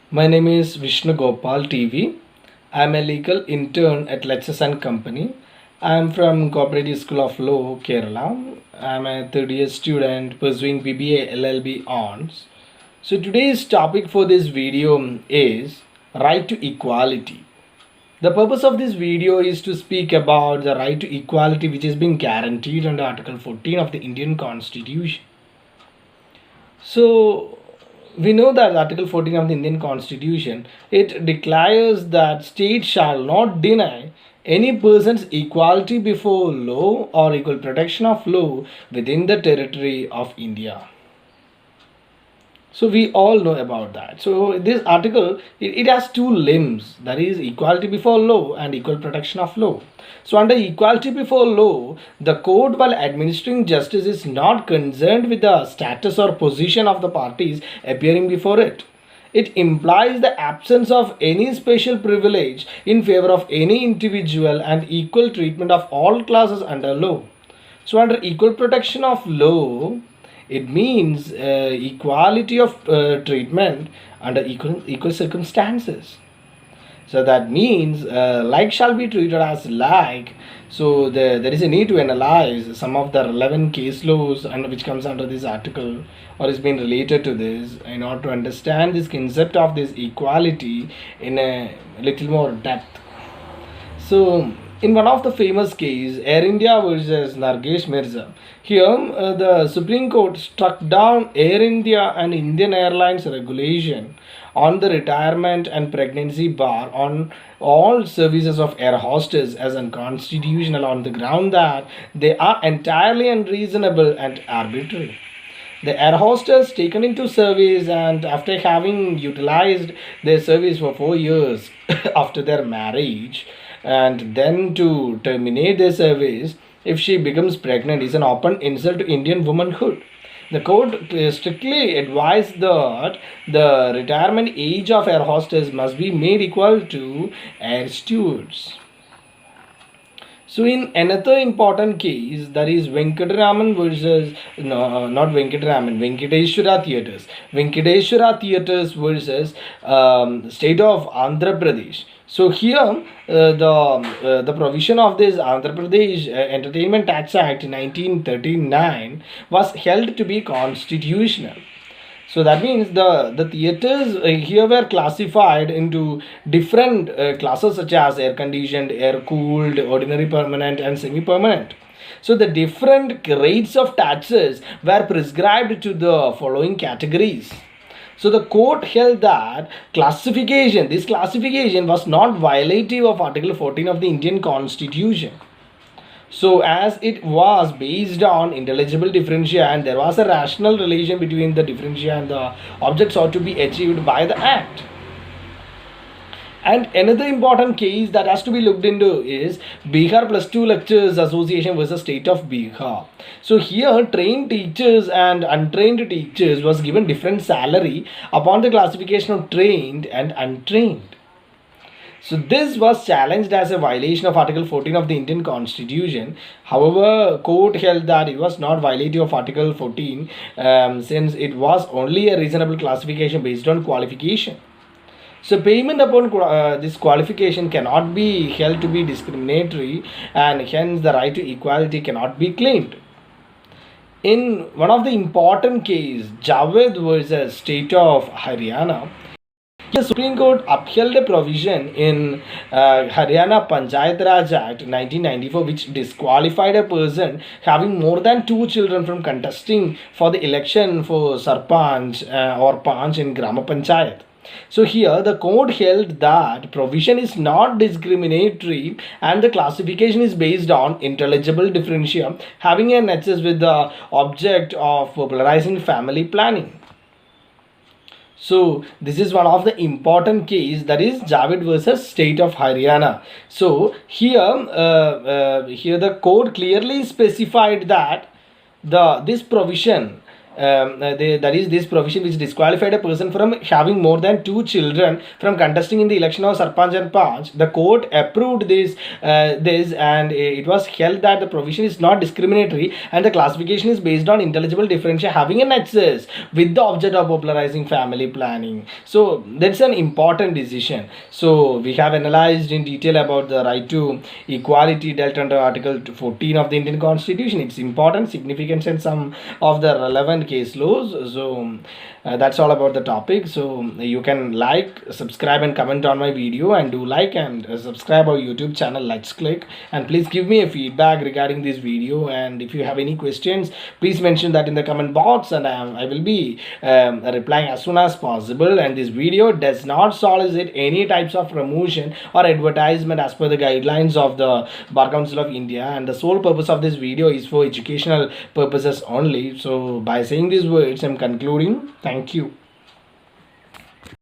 My name is Vishnu Gopal TV. I'm a legal intern at Lexus and Company. I'm from Cooperative School of Law, Kerala. I'm a third year student pursuing BBA LLB Honors. So today's topic for this video is right to equality. The purpose of this video is to speak about the right to equality which is being guaranteed under Article 14 of the Indian Constitution. So we know that Article 14 of the Indian Constitution, it declares that state shall not deny any person's equality before law or equal protection of law within the territory of India. So we all know about that. So this article, it has two limbs, that is equality before law and equal protection of law. So under equality before law, the court while administering justice is not concerned with the status or position of the parties appearing before it. It implies the absence of any special privilege in favor of any individual and equal treatment of all classes under law. So under equal protection of law, it means equality of treatment under equal circumstances. So that means like shall be treated as like. So there is a need to analyze some of the relevant case laws and which comes under this article or is being related to this in order to understand this concept of this equality in a little more depth. So, in one of the famous cases, Air India versus Nargesh Mirza, here the Supreme Court struck down Air India and Indian Airlines regulation on the retirement and pregnancy bar on all services of air hostess as unconstitutional on the ground that they are entirely unreasonable and arbitrary. The air hostess taken into service and after having utilized their service for 4 years after their marriage and then to terminate their service if she becomes pregnant is an open insult to Indian womanhood. The court strictly advised that the retirement age of air hostess must be made equal to air stewards. So in another important case, that is Venkataraman versus no, not Venkataraman, Venkateshwara Theatres. Venkateshwara Theatres versus state of Andhra Pradesh. So here, the provision of this Andhra Pradesh Entertainment Tax Act 1939 was held to be constitutional. So that means the theaters here were classified into different classes such as air conditioned, air cooled, ordinary permanent, and semi permanent. So the different rates of taxes were prescribed to the following categories. So the court held that this classification was not violative of Article 14 of the Indian Constitution. So, as it was based on intelligible differentia and there was a rational relation between the differentia and the objects ought to be achieved by the act. And another important case that has to be looked into is Bihar Plus 2 Lectures Association versus State of Bihar. So here trained teachers and untrained teachers was given different salary upon the classification of trained and untrained. So this was challenged as a violation of Article 14 of the Indian Constitution. However, court held that it was not violative of Article 14 since it was only a reasonable classification based on qualification. So payment upon this qualification cannot be held to be discriminatory and hence the right to equality cannot be claimed. In one of the important cases, Javed versus State of Haryana, the Supreme Court upheld a provision in Haryana Panchayat Raj Act 1994 which disqualified a person having more than two children from contesting for the election for Sarpanch or Panch in Grama Panchayat. So here the court held that provision is not discriminatory and the classification is based on intelligible differentia having a nexus with the object of popularizing family planning. So this is one of the important case, that is Javed versus State of Haryana. So here the court clearly specified that this provision that is this provision which disqualified a person from having more than 2 children from contesting in the election of Sarpanch and Panch. The court approved this, and it was held that the provision is not discriminatory and the classification is based on intelligible differentiation having a nexus with the object of popularizing family planning. So that's an important decision. So we have analyzed in detail about the right to equality dealt under Article 14 of the Indian Constitution, its importance, significance, and some of the relevant case laws. So that's all about the topic. So you can like, subscribe, and comment on my video, and do like and subscribe our YouTube channel. Let's click, and please give me a feedback regarding this video. And if you have any questions, please mention that in the comment box, and I will be replying as soon as possible. And this video does not solicit any types of promotion or advertisement as per the guidelines of the Bar Council of India, and the sole purpose of this video is for educational purposes only. So by saying these words, I'm concluding. Thank you.